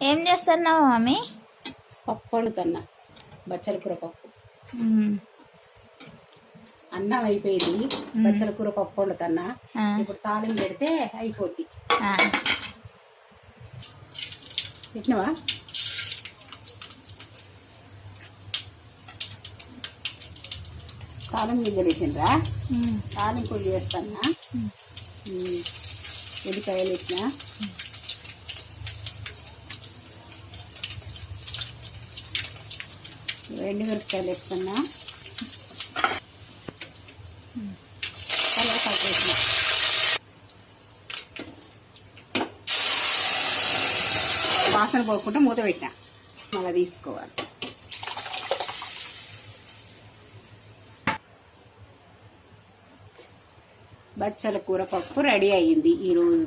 ఏం చేస్తున్నావు మమ్మీ? పప్పు వండుతున్నా, బచ్చల కూర పప్పు. అన్నం అయిపోయింది, బచ్చల కూర పప్పు వండుతున్నా. ఇప్పుడు తాలింపు పెడితే అయిపోద్ది. తిట్టినవా? తాలింపు గింజలు వేసిండ్రా? తాలింపు చేస్తున్నా. ఉల్లిపాయలు వేసిన, ఎండుమిరపకాయలు వేస్తున్నా, కరివేపాకు వేసిన. వాసన పోకుండా మూత పెట్టినా, మళ్ళీ తీసుకోవాలి. బచ్చల కూర పప్పు రెడీ అయ్యింది ఈరోజు.